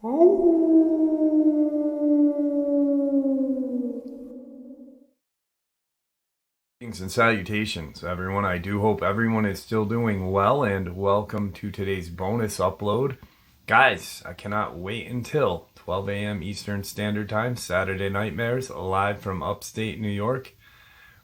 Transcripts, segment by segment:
Greetings and salutations, everyone. I do hope everyone is still doing well, and welcome to today's bonus upload. Guys, I cannot wait until 12 a.m. Eastern Standard Time, Saturday Nightmares, live from upstate New York.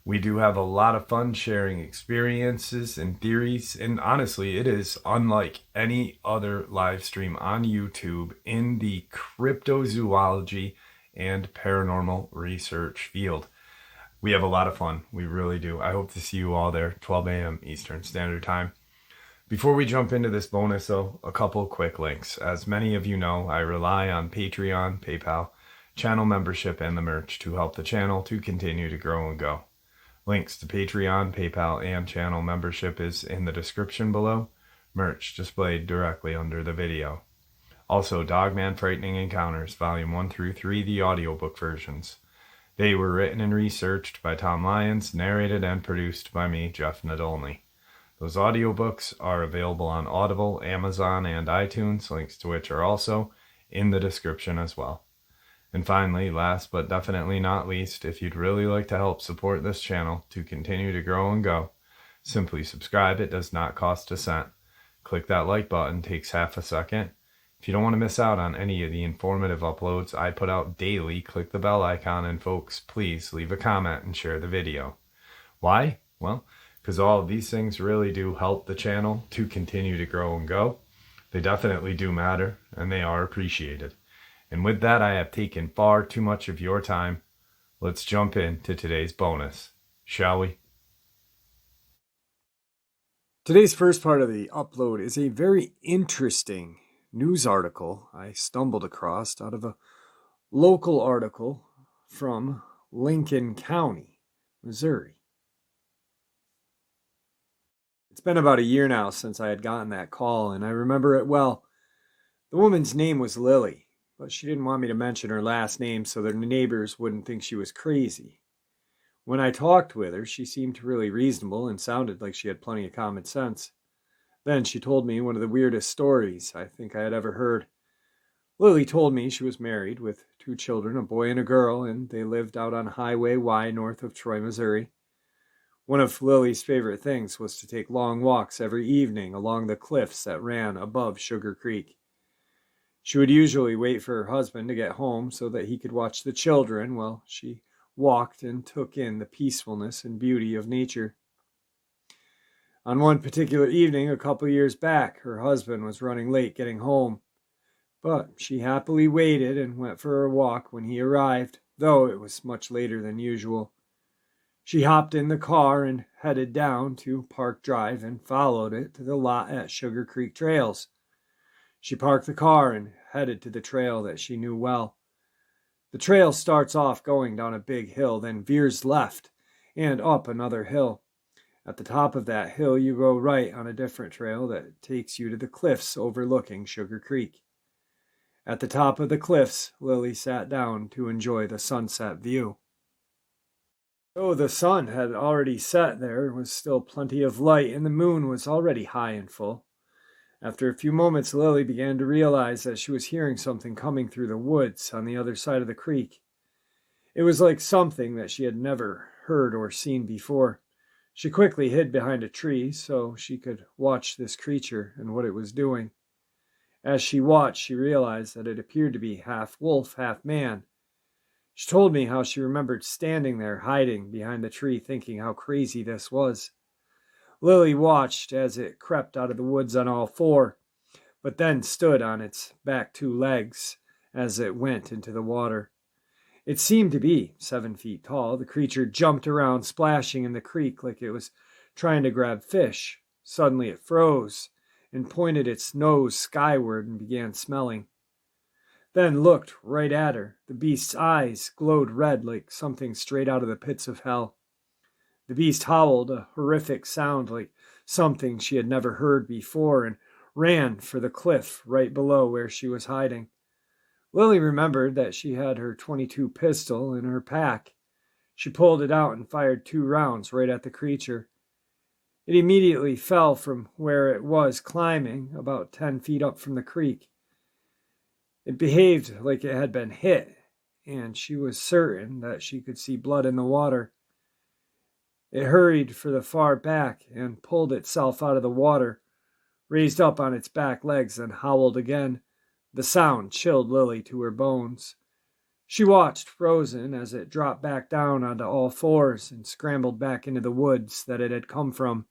We do have a lot of fun sharing experiences and theories, and honestly, it is unlike any other live stream on YouTube in the cryptozoology and paranormal research field. We have a lot of fun. We really do. I hope to see you all there, 12 a.m. Eastern Standard Time. Before we jump into this bonus, though, a couple quick links. As many of you know, I rely on Patreon, PayPal, channel membership, and the merch to help the channel to continue to grow and go. Links to Patreon, PayPal, and channel membership is in the description below. Merch displayed directly under the video. Also, Dogman Frightening Encounters, Volume 1 through 3, the audiobook versions. They were written and researched by Tom Lyons, narrated and produced by me, Jeff Nadolny. Those audiobooks are available on Audible, Amazon, and iTunes, links to which are also in the description as well. And finally, last but definitely not least, if you'd really like to help support this channel to continue to grow and go, simply subscribe. It does not cost a cent. Click that like button, takes half a second. If you don't want to miss out on any of the informative uploads I put out daily, click the bell icon, and folks, please leave a comment and share the video. Why? Well, because all of these things really do help the channel to continue to grow and go. They definitely do matter, and they are appreciated. And with that, I have taken far too much of your time. Let's jump into today's bonus, shall we? Today's first part of the upload is a very interesting news article I stumbled across out of a local article from Lincoln County, Missouri. It's been about a year now since I had gotten that call, and I remember it well. The woman's name was Lily, but she didn't want me to mention her last name so that her neighbors wouldn't think she was crazy. When I talked with her, she seemed really reasonable and sounded like she had plenty of common sense. Then she told me one of the weirdest stories I think I had ever heard. Lily told me she was married with 2 children, a boy and a girl, and they lived out on Highway Y north of Troy, Missouri. One of Lily's favorite things was to take long walks every evening along the cliffs that ran above Sugar Creek. She would usually wait for her husband to get home so that he could watch the children while she walked and took in the peacefulness and beauty of nature. On one particular evening, a couple years back, her husband was running late getting home, but she happily waited and went for a walk when he arrived, though it was much later than usual. She hopped in the car and headed down to Park Drive and followed it to the lot at Sugar Creek Trails. She parked the car and headed to the trail that she knew well. The trail starts off going down a big hill, then veers left and up another hill. At the top of that hill, you go right on a different trail that takes you to the cliffs overlooking Sugar Creek. At the top of the cliffs, Lily sat down to enjoy the sunset view. Though the sun had already set, there was still plenty of light, and the moon was already high and full. After a few moments, Lily began to realize that she was hearing something coming through the woods on the other side of the creek. It was like something that she had never heard or seen before. She quickly hid behind a tree so she could watch this creature and what it was doing. As she watched, she realized that it appeared to be half wolf, half man. She told me how she remembered standing there, hiding behind the tree, thinking how crazy this was. Lily watched as it crept out of the woods on all 4, but then stood on its back 2 legs as it went into the water. It seemed to be 7 feet tall. The creature jumped around, splashing in the creek like it was trying to grab fish. Suddenly it froze and pointed its nose skyward and began smelling. Then looked right at her. The beast's eyes glowed red like something straight out of the pits of hell. The beast howled a horrific sound like something she had never heard before and ran for the cliff right below where she was hiding. Lily remembered that she had her .22 pistol in her pack. She pulled it out and fired 2 rounds right at the creature. It immediately fell from where it was climbing, about 10 feet up from the creek. It behaved like it had been hit, and she was certain that she could see blood in the water. It hurried for the far back and pulled itself out of the water, raised up on its back legs, and howled again. The sound chilled Lily to her bones. She watched, frozen, as it dropped back down onto all fours and scrambled back into the woods that it had come from.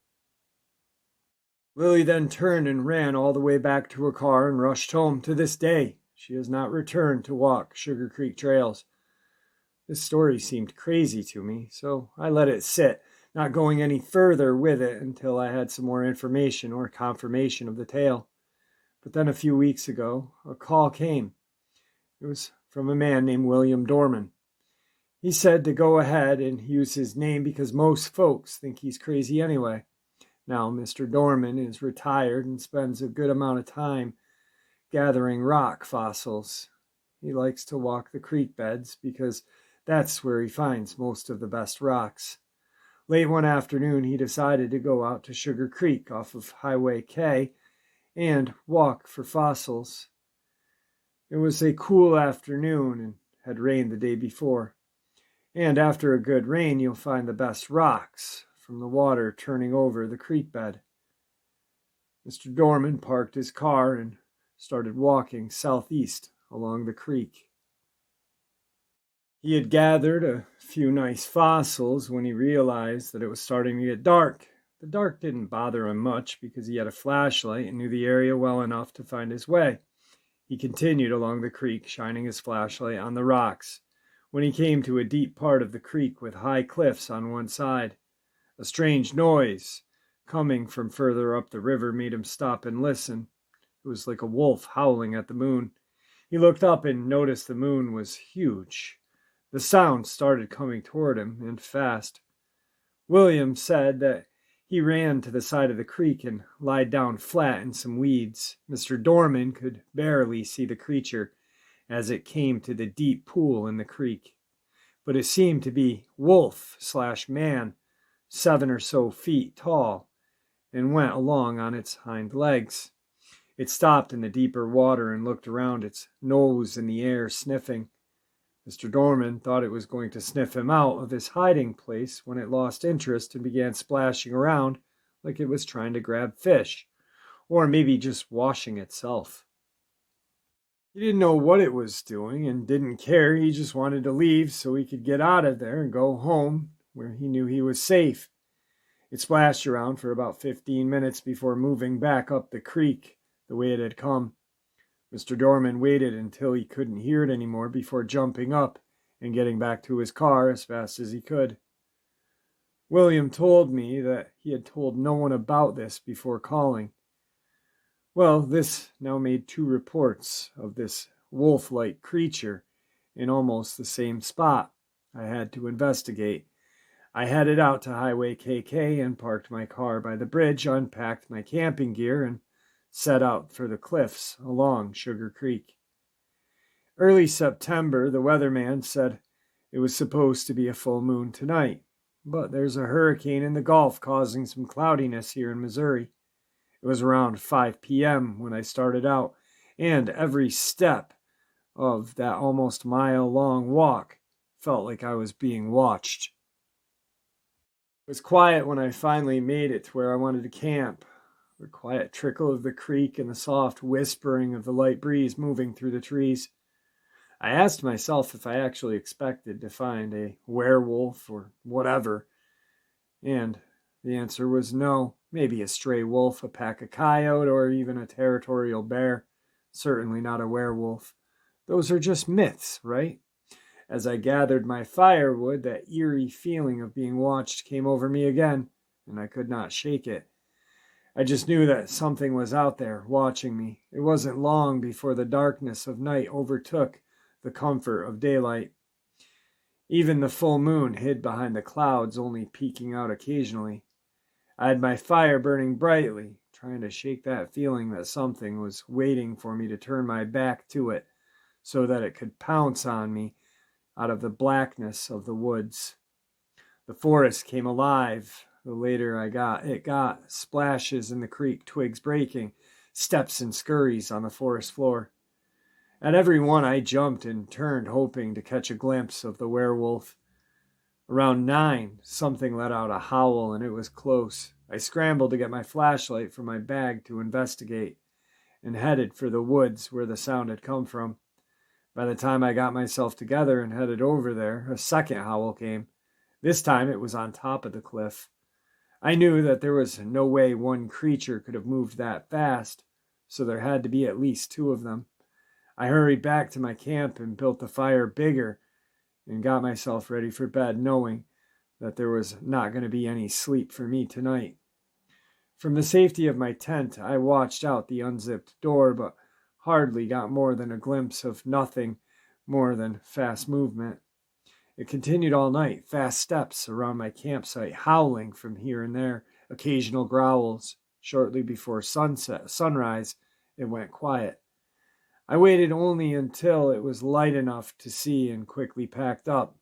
Lily then turned and ran all the way back to her car and rushed home. To this day, she has not returned to walk Sugar Creek trails. This story seemed crazy to me, so I let it sit, not going any further with it until I had some more information or confirmation of the tale. But then a few weeks ago, a call came. It was from a man named William Dorman. He said to go ahead and use his name because most folks think he's crazy anyway. Now, Mr. Dorman is retired and spends a good amount of time gathering rock fossils. He likes to walk the creek beds because that's where he finds most of the best rocks. Late one afternoon, he decided to go out to Sugar Creek off of Highway K and walk for fossils. It was a cool afternoon and had rained the day before. And after a good rain, you'll find the best rocks from the water turning over the creek bed. Mr. Dorman parked his car and started walking southeast along the creek. He had gathered a few nice fossils when he realized that it was starting to get dark. The dark didn't bother him much because he had a flashlight and knew the area well enough to find his way. He continued along the creek, shining his flashlight on the rocks. When he came to a deep part of the creek with high cliffs on one side, a strange noise coming from further up the river made him stop and listen. It was like a wolf howling at the moon. He looked up and noticed the moon was huge. The sound started coming toward him, and fast. William said that he ran to the side of the creek and lied down flat in some weeds. Mr. Dorman could barely see the creature as it came to the deep pool in the creek, but it seemed to be wolf/man, 7 or so feet tall, and went along on its hind legs. It stopped in the deeper water and looked around, its nose in the air, sniffing. Mr. Dorman thought it was going to sniff him out of his hiding place when it lost interest and began splashing around like it was trying to grab fish, or maybe just washing itself. He didn't know what it was doing and didn't care. He just wanted to leave so he could get out of there and go home where he knew he was safe. It splashed around for about 15 minutes before moving back up the creek the way it had come. Mr. Dorman waited until he couldn't hear it anymore before jumping up and getting back to his car as fast as he could. William told me that he had told no one about this before calling. Well, this now made 2 reports of this wolf-like creature in almost the same spot. I had to investigate. I headed out to Highway KK and parked my car by the bridge, unpacked my camping gear, and set out for the cliffs along Sugar Creek. Early September, the weatherman said it was supposed to be a full moon tonight, but there's a hurricane in the Gulf causing some cloudiness here in Missouri. It was around 5 p.m. when I started out, and every step of that almost mile-long walk felt like I was being watched. It was quiet when I finally made it to where I wanted to camp. The quiet trickle of the creek and the soft whispering of the light breeze moving through the trees. I asked myself if I actually expected to find a werewolf or whatever, and the answer was no. Maybe a stray wolf, a pack of coyote, or even a territorial bear. Certainly not a werewolf. Those are just myths, right? As I gathered my firewood, that eerie feeling of being watched came over me again, and I could not shake it. I just knew that something was out there watching me. It wasn't long before the darkness of night overtook the comfort of daylight. Even the full moon hid behind the clouds, only peeking out occasionally. I had my fire burning brightly, trying to shake that feeling that something was waiting for me to turn my back to it so that it could pounce on me out of the blackness of the woods. The forest came alive. The later it got, splashes in the creek, twigs breaking, steps and scurries on the forest floor. At every one I jumped and turned, hoping to catch a glimpse of the werewolf. Around 9, something let out a howl, and it was close. I scrambled to get my flashlight from my bag to investigate, and headed for the woods where the sound had come from. By the time I got myself together and headed over there, a second howl came. This time it was on top of the cliff. I knew that there was no way one creature could have moved that fast, so there had to be at least 2 of them. I hurried back to my camp and built the fire bigger and got myself ready for bed, knowing that there was not going to be any sleep for me tonight. From the safety of my tent, I watched out the unzipped door, but hardly got more than a glimpse of nothing more than fast movement. It continued all night, fast steps around my campsite, howling from here and there, occasional growls. Shortly before sunrise, it went quiet. I waited only until it was light enough to see and quickly packed up.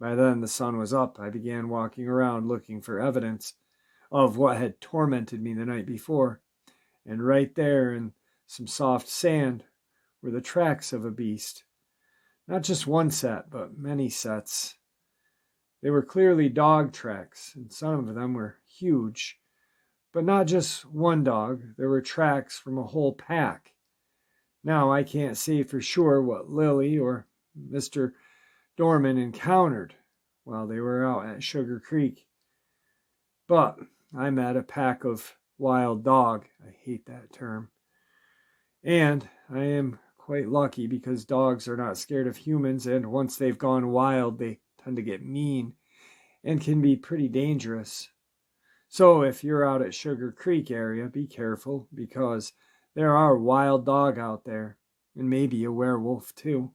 By then the sun was up. I began walking around looking for evidence of what had tormented me the night before. And right there in some soft sand were the tracks of a beast. Not just one set, but many sets. They were clearly dog tracks, and some of them were huge. But not just one dog. There were tracks from a whole pack. Now, I can't say for sure what Lily or Mr. Dorman encountered while they were out at Sugar Creek, but I met a pack of wild dog. I hate that term. And I am quite lucky because dogs are not scared of humans, and once they've gone wild, they tend to get mean and can be pretty dangerous. So if you're out at Sugar Creek area, be careful because there are wild dog out there, and maybe a werewolf too.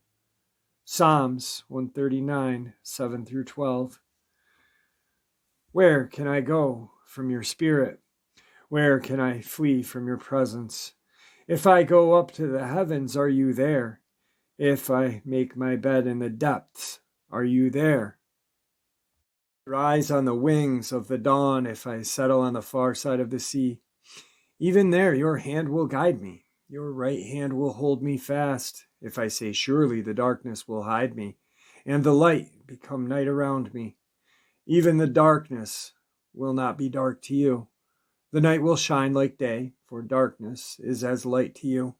Psalms 139, 7 through 12. Where can I go from your spirit? Where can I flee from your presence? If I go up to the heavens, are you there? If I make my bed in the depths, are you there? Rise on the wings of the dawn if I settle on the far side of the sea. Even there, your hand will guide me. Your right hand will hold me fast. If I say, surely the darkness will hide me, and the light become night around me. Even the darkness will not be dark to you. The night will shine like day, for darkness is as light to you.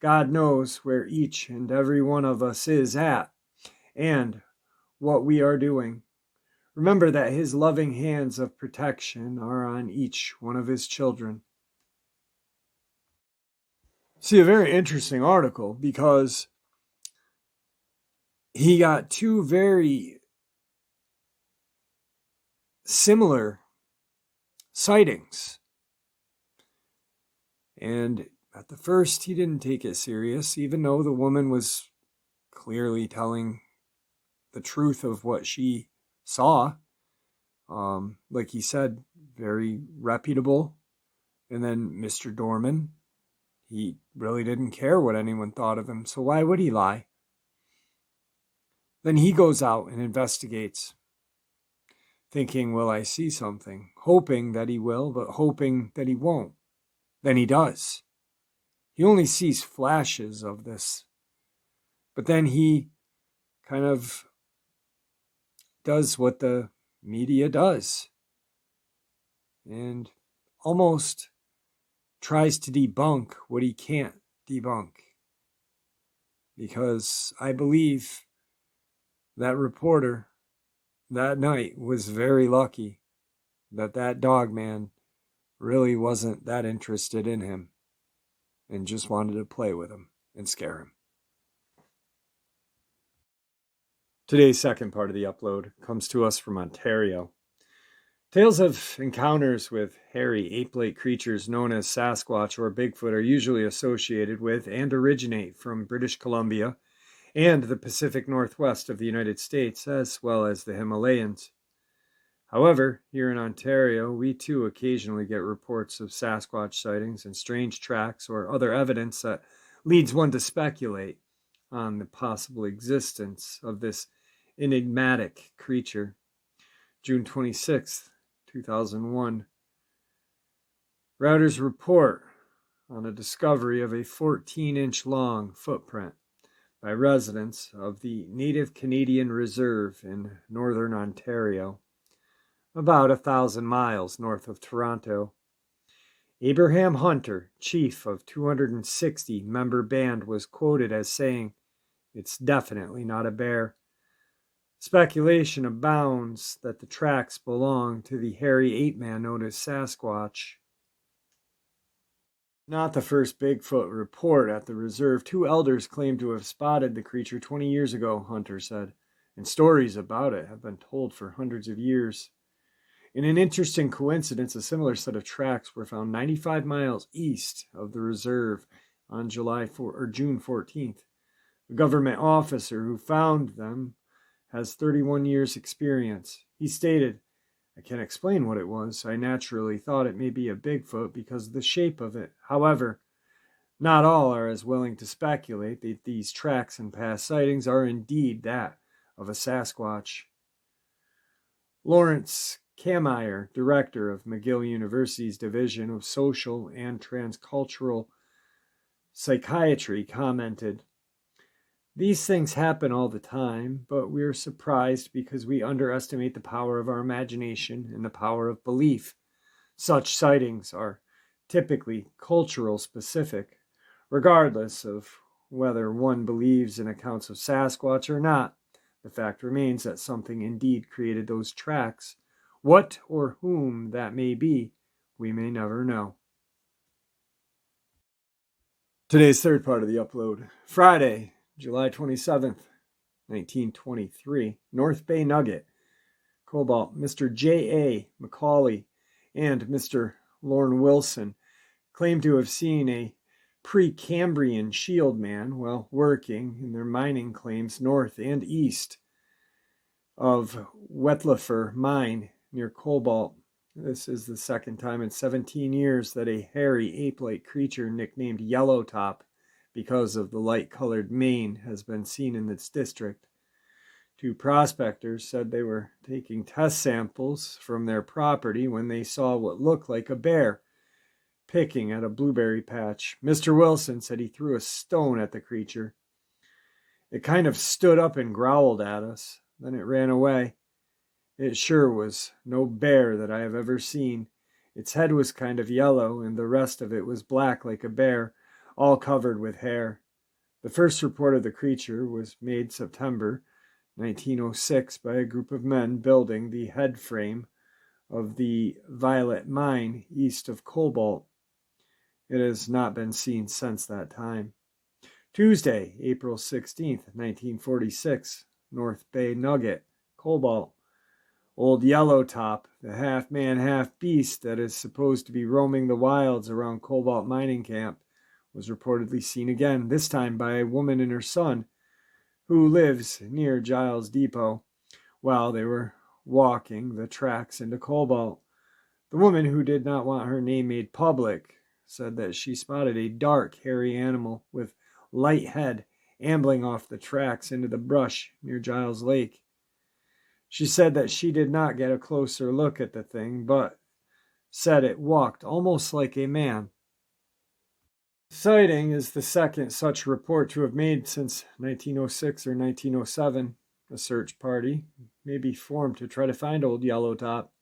God knows where each and every one of us is at, and what we are doing. Remember that his loving hands of protection are on each one of his children. See, a very interesting article because he got 2 very similar sightings. And at the first, he didn't take it serious, even though the woman was clearly telling the truth of what she saw. Like he said, very reputable. And then Mr. Dorman, he really didn't care what anyone thought of him, so why would he lie? Then he goes out and investigates, thinking, will I see something? Hoping that he will, but hoping that he won't. Then he does. He only sees flashes of this. But then he kind of does what the media does and almost tries to debunk what he can't debunk. Because I believe that reporter that night was very lucky that Dogman really wasn't that interested in him and just wanted to play with him and scare him. Today's second part of the upload comes to us from Ontario. Tales of encounters with hairy ape-like creatures known as Sasquatch or Bigfoot are usually associated with and originate from British Columbia and the Pacific Northwest of the United States, as well as the Himalayas. However, here in Ontario, we too occasionally get reports of Sasquatch sightings and strange tracks or other evidence that leads one to speculate on the possible existence of this enigmatic creature. June 26th, 2001. Routers report on a discovery of a 14-inch long footprint by residents of the Native Canadian Reserve in northern Ontario, about 1,000 miles north of Toronto. Abraham Hunter, chief of 260-member band, was quoted as saying, "It's definitely not a bear." Speculation abounds that the tracks belong to the hairy ape-man known as Sasquatch. Not the first Bigfoot report at the reserve. 2 elders claim to have spotted the creature 20 years ago, Hunter said, and stories about it have been told for hundreds of years. In an interesting coincidence, a similar set of tracks were found 95 miles east of the reserve on June 14th. A government officer who found them has 31 years' experience. He stated, "I can't explain what it was. I naturally thought it may be a Bigfoot because of the shape of it. However, not all are as willing to speculate that these tracks and past sightings are indeed that of a Sasquatch." Lawrence Kameyer, director of McGill University's Division of Social and Transcultural Psychiatry, commented, "These things happen all the time, but we're surprised because we underestimate the power of our imagination and the power of belief. Such sightings are typically cultural specific, regardless of whether one believes in accounts of Sasquatch or not. The fact remains that something indeed created those tracks. What or whom that may be, we may never know." Today's third part of the upload. Friday, July 27th, 1923, North Bay Nugget, Cobalt. Mr. J.A. McCauley and Mr. Lorne Wilson claim to have seen a Precambrian shield man while working in their mining claims north and east of Wetlifer Mine near Cobalt. This is the second time in 17 years that a hairy ape-like creature nicknamed Yellow Top because of the light-colored mane has been seen in this district. 2 prospectors said they were taking test samples from their property when they saw what looked like a bear picking at a blueberry patch. Mr. Wilson said he threw a stone at the creature. "It kind of stood up and growled at us. Then it ran away. It sure was no bear that I have ever seen. Its head was kind of yellow, and the rest of it was black like a bear, all covered with hair." The first report of the creature was made September 1906 by a group of men building the head frame of the Violet Mine east of Cobalt. It has not been seen since that time. Tuesday, April 16th, 1946, North Bay Nugget, Cobalt. Old Yellow Top, the half-man, half-beast that is supposed to be roaming the wilds around Cobalt mining camp, was reportedly seen again, this time by a woman and her son, who lives near Giles Depot, while they were walking the tracks into Cobalt. The woman, who did not want her name made public, said that she spotted a dark, hairy animal with light head ambling off the tracks into the brush near Giles Lake. She said that she did not get a closer look at the thing, but said it walked almost like a man. The sighting is the second such report to have made since 1906 or 1907. A search party may be formed to try to find Old Yellow Top.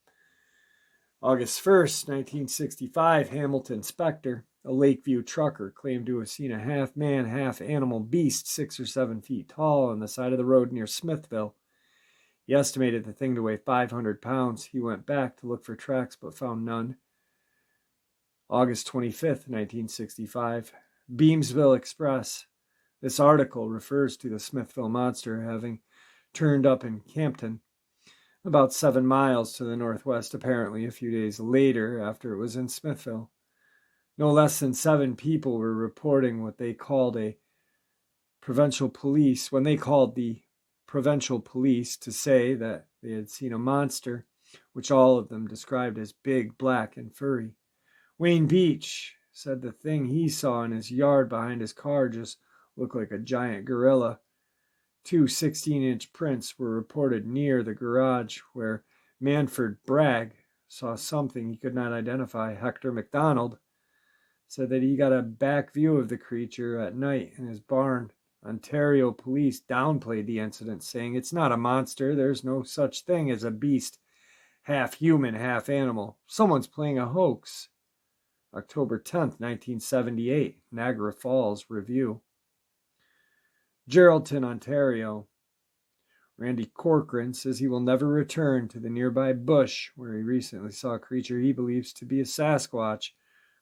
August 1st, 1965, Hamilton Spector, a Lakeview trucker, claimed to have seen a half-man, half-animal beast 6 or 7 feet tall on the side of the road near Smithville. He estimated the thing to weigh 500 pounds. He went back to look for tracks but found none. August 25th, 1965, Beamsville Express. This article refers to the Smithville monster having turned up in Campton, about 7 miles to the northwest, apparently a few days later after it was in Smithville. No less than 7 people were reporting what they called the provincial police to say that they had seen a monster, which all of them described as big, black, and furry. Wayne Beach said the thing he saw in his yard behind his car just looked like a giant gorilla. 2 16-inch prints were reported near the garage where Manford Bragg saw something he could not identify. Hector McDonald said that he got a back view of the creature at night in his barn. Ontario police downplayed the incident, saying it's not a monster. There's no such thing as a beast, half human, half animal. Someone's playing a hoax. October 10th, 1978, Niagara Falls Review. Geraldton, Ontario. Randy Corcoran says he will never return to the nearby bush where he recently saw a creature he believes to be a Sasquatch.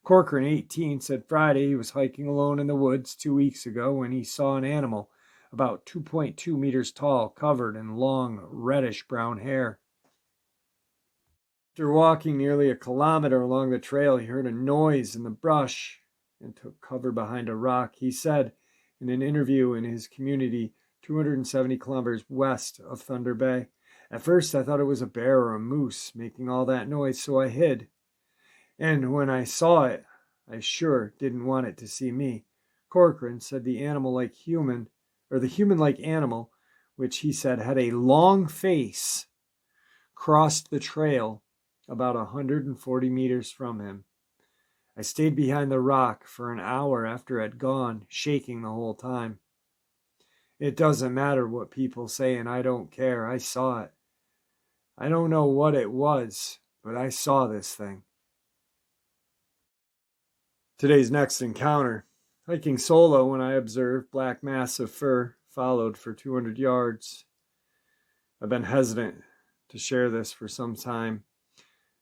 Corcoran, 18, said Friday he was hiking alone in the woods 2 weeks ago when he saw an animal about 2.2 meters tall, covered in long, reddish-brown hair. After walking nearly a kilometer along the trail, he heard a noise in the brush and took cover behind a rock. He said in an interview in his community 270 kilometers west of Thunder Bay, "At first I thought it was a bear or a moose making all that noise, so I hid. And when I saw it, I sure didn't want it to see me." Corcoran said the human-like animal, which he said had a long face, crossed the trail about 140 meters from him. "I stayed behind the rock for an hour after it had gone, shaking the whole time. It doesn't matter what people say, and I don't care. I saw it. I don't know what it was, but I saw this thing." Today's next encounter. Hiking solo when I observed black mass of fur, followed for 200 yards. I've been hesitant to share this for some time.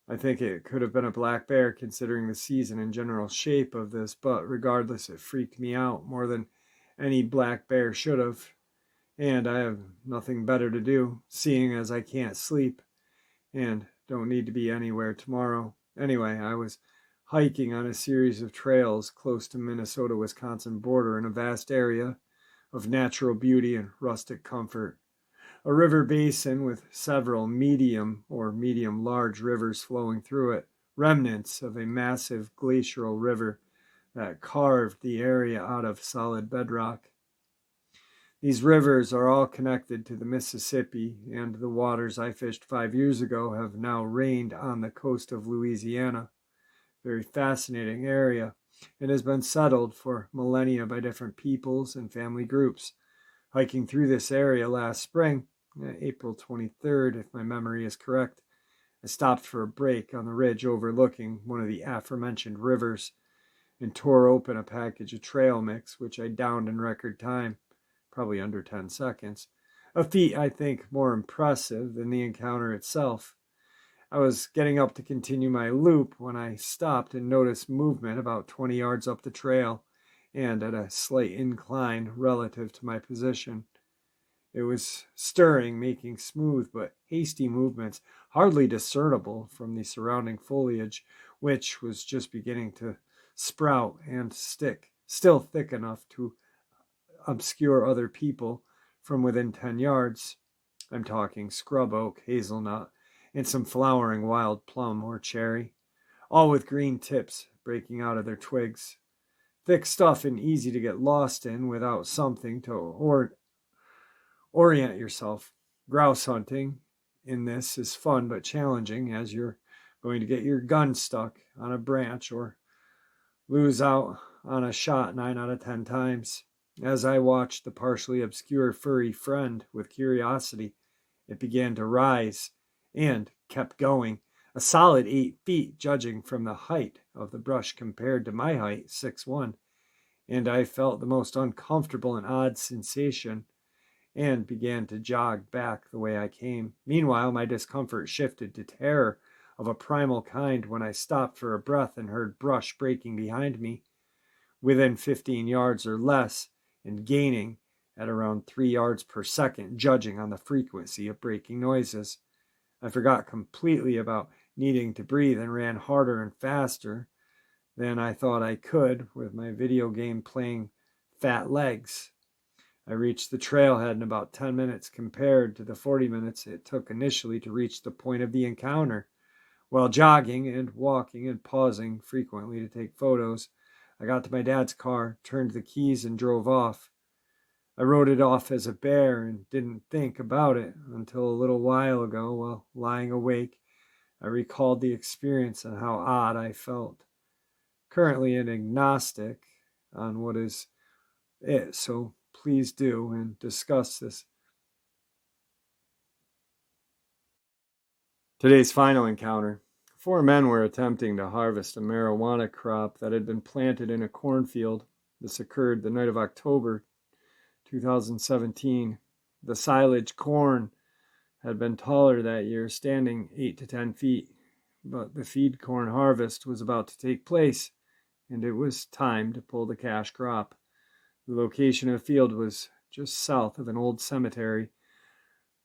I think it could have been a black bear considering the season and general shape of this, but regardless, it freaked me out more than any black bear should have. And I have nothing better to do, seeing as I can't sleep and don't need to be anywhere tomorrow. Anyway, I was hiking on a series of trails close to Minnesota-Wisconsin border in a vast area of natural beauty and rustic comfort. A river basin with several medium or medium-large rivers flowing through it, remnants of a massive glacial river that carved the area out of solid bedrock. These rivers are all connected to the Mississippi, and the waters I fished 5 years ago have now rained on the coast of Louisiana. Very fascinating area. It has been settled for millennia by different peoples and family groups. Hiking through this area last spring, April 23rd, if my memory is correct, I stopped for a break on the ridge overlooking one of the aforementioned rivers and tore open a package of trail mix, which I downed in record time, probably under 10 seconds. A feat I think more impressive than the encounter itself. I was getting up to continue my loop when I stopped and noticed movement about 20 yards up the trail and at a slight incline relative to my position. It was stirring, making smooth but hasty movements, hardly discernible from the surrounding foliage, which was just beginning to sprout and stick, still thick enough to obscure other people from within 10 yards. I'm talking scrub oak, hazelnut, and some flowering wild plum or cherry, all with green tips breaking out of their twigs. Thick stuff and easy to get lost in without something to orient yourself. Grouse hunting in this is fun but challenging, as you're going to get your gun stuck on a branch or lose out on a shot 9 out of 10 times. As I watched the partially obscure furry friend with curiosity, it began to rise and kept going, a solid 8 feet judging from the height of the brush compared to my height, 6'1", and I felt the most uncomfortable and odd sensation and began to jog back the way I came. Meanwhile, my discomfort shifted to terror of a primal kind when I stopped for a breath and heard brush breaking behind me, within 15 yards or less, and gaining at around 3 yards per second, judging on the frequency of breaking noises. I forgot completely about needing to breathe and ran harder and faster than I thought I could with my video game playing fat legs. I reached the trailhead in about 10 minutes compared to the 40 minutes it took initially to reach the point of the encounter. While jogging and walking and pausing frequently to take photos, I got to my dad's car, turned the keys, and drove off. I wrote it off as a bear and didn't think about it until a little while ago while lying awake. I recalled the experience and how odd I felt. currently an agnostic on what is it, so please do and discuss this. Today's final encounter. 4 men were attempting to harvest a marijuana crop that had been planted in a cornfield. This occurred the night of October 2017. The silage corn had been taller that year, standing 8 to 10 feet, but the feed corn harvest was about to take place, and it was time to pull the cash crop. The location of the field was just south of an old cemetery,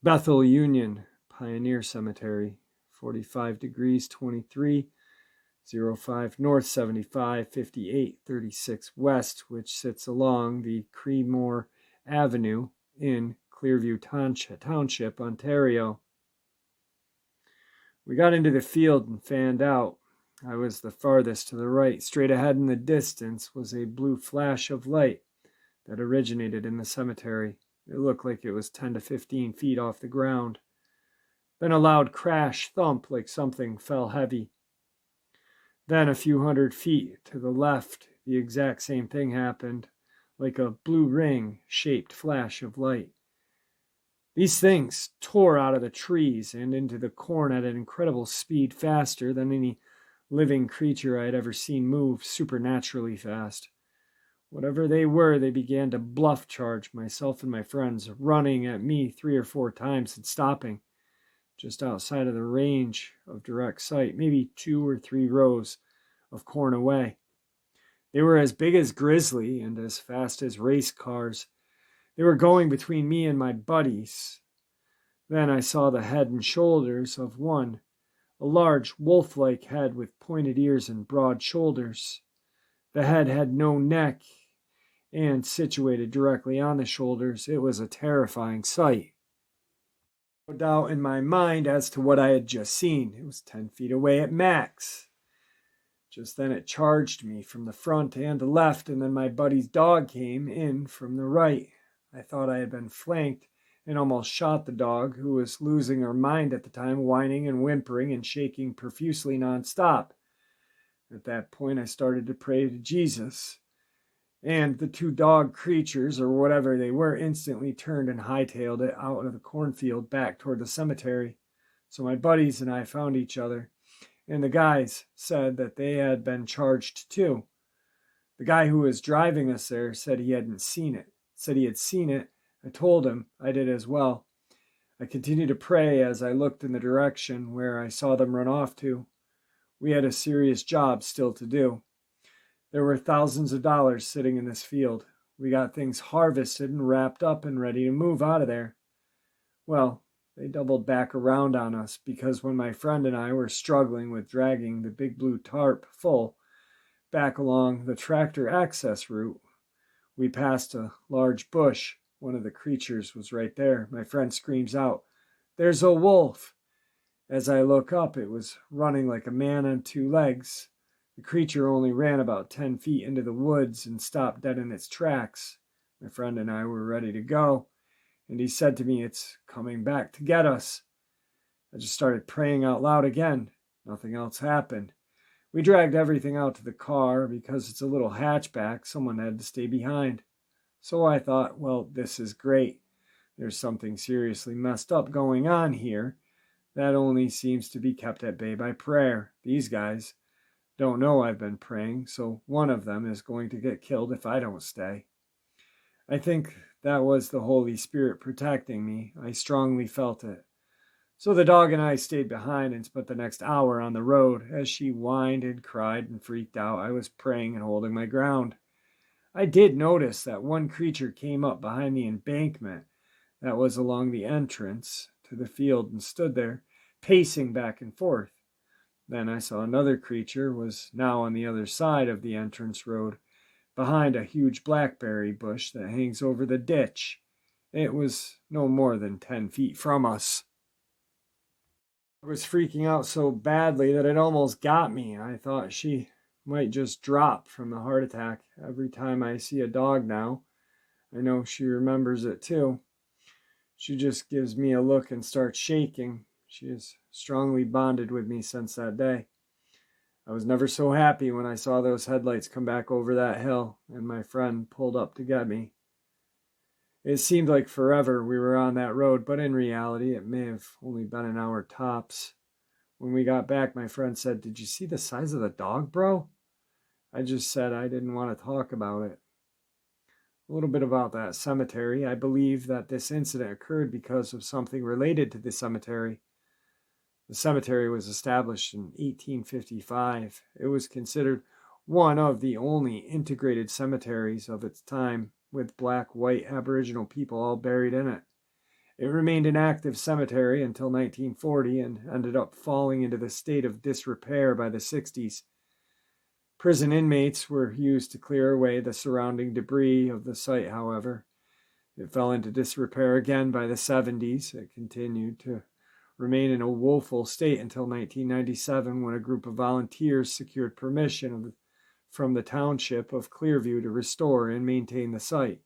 Bethel Union Pioneer Cemetery, 45 degrees 23, 05 north, 75, 58, 36 west, which sits along the Creemore Avenue in Clearview Township, Ontario. We got into the field and fanned out. I was the farthest to the right. Straight ahead in the distance was a blue flash of light that originated in the cemetery. It looked like it was 10 to 15 feet off the ground. Then a loud crash thump like something fell heavy. Then a few hundred feet to the left, the exact same thing happened, like a blue ring-shaped flash of light. These things tore out of the trees and into the corn at an incredible speed, faster than any living creature I had ever seen move, supernaturally fast. Whatever they were, they began to bluff charge myself and my friends, running at me 3 or 4 times and stopping just outside of the range of direct sight, maybe 2 or 3 rows of corn away. They were as big as grizzly and as fast as race cars. They were going between me and my buddies. Then I saw the head and shoulders of one, a large wolf-like head with pointed ears and broad shoulders. The head had no neck, and situated directly on the shoulders, it was a terrifying sight. No doubt in my mind as to what I had just seen. It was 10 feet away at max. Just then it charged me from the front and the left, and then my buddy's dog came in from the right. I thought I had been flanked and almost shot the dog, who was losing her mind at the time, whining and whimpering and shaking profusely nonstop. At that point, I started to pray to Jesus, and the 2 dog creatures, or whatever they were, instantly turned and hightailed it out of the cornfield back toward the cemetery. So my buddies and I found each other, and the guys said that they had been charged too. The guy who was driving us there said he hadn't seen it. Said he had seen it. I told him I did as well. I continued to pray as I looked in the direction where I saw them run off to. We had a serious job still to do. There were thousands of dollars sitting in this field. We got things harvested and wrapped up and ready to move out of there. Well, they doubled back around on us because when my friend and I were struggling with dragging the big blue tarp full back along the tractor access route, we passed a large bush. One of the creatures was right there. My friend screams out, "There's a wolf!" As I look up, it was running like a man on 2 legs. The creature only ran about 10 feet into the woods and stopped dead in its tracks. My friend and I were ready to go, and he said to me, "It's coming back to get us." I just started praying out loud again. Nothing else happened. We dragged everything out to the car. Because it's a little hatchback, someone had to stay behind. So I thought, well, this is great. There's something seriously messed up going on here that only seems to be kept at bay by prayer. These guys don't know I've been praying, so one of them is going to get killed if I don't stay. I think that was the Holy Spirit protecting me. I strongly felt it. So the dog and I stayed behind and spent the next hour on the road. As she whined and cried and freaked out, I was praying and holding my ground. I did notice that one creature came up behind the embankment that was along the entrance to the field and stood there, pacing back and forth. Then I saw another creature was now on the other side of the entrance road, behind a huge blackberry bush that hangs over the ditch. It was no more than 10 feet from us. I was freaking out so badly that it almost got me. I thought she might just drop from the heart attack. Every time I see a dog now, I know she remembers it too. She just gives me a look and starts shaking. She has strongly bonded with me since that day. I was never so happy when I saw those headlights come back over that hill and my friend pulled up to get me. It seemed like forever we were on that road, but in reality, it may have only been an hour tops. When we got back, my friend said, "Did you see the size of the dog, bro?" I just said I didn't want to talk about it. A little bit about that cemetery. I believe that this incident occurred because of something related to the cemetery. The cemetery was established in 1855. It was considered one of the only integrated cemeteries of its time, with black-white Aboriginal people all buried in it. It remained an active cemetery until 1940 and ended up falling into the state of disrepair by the 60s. Prison inmates were used to clear away the surrounding debris of the site, however. It fell into disrepair again by the 70s. It continued to remain in a woeful state until 1997, when a group of volunteers secured permission from the township of Clearview to restore and maintain the site.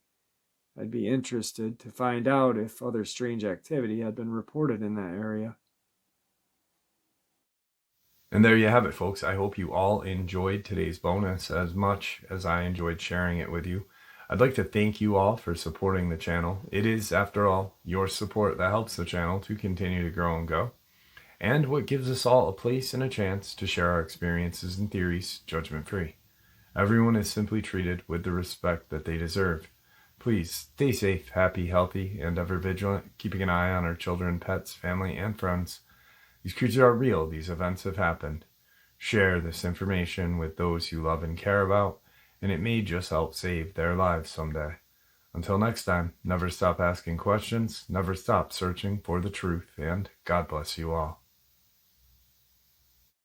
I'd be interested to find out if other strange activity had been reported in that area. And there you have it, folks. I hope you all enjoyed today's bonus as much as I enjoyed sharing it with you. I'd like to thank you all for supporting the channel. It is, after all, your support that helps the channel to continue to grow and go, and what gives us all a place and a chance to share our experiences and theories judgment-free. Everyone is simply treated with the respect that they deserve. Please stay safe, happy, healthy, and ever vigilant, keeping an eye on our children, pets, family, and friends. These creatures are real. These events have happened. Share this information with those you love and care about, and it may just help save their lives someday. Until next time, never stop asking questions, never stop searching for the truth, and God bless you all.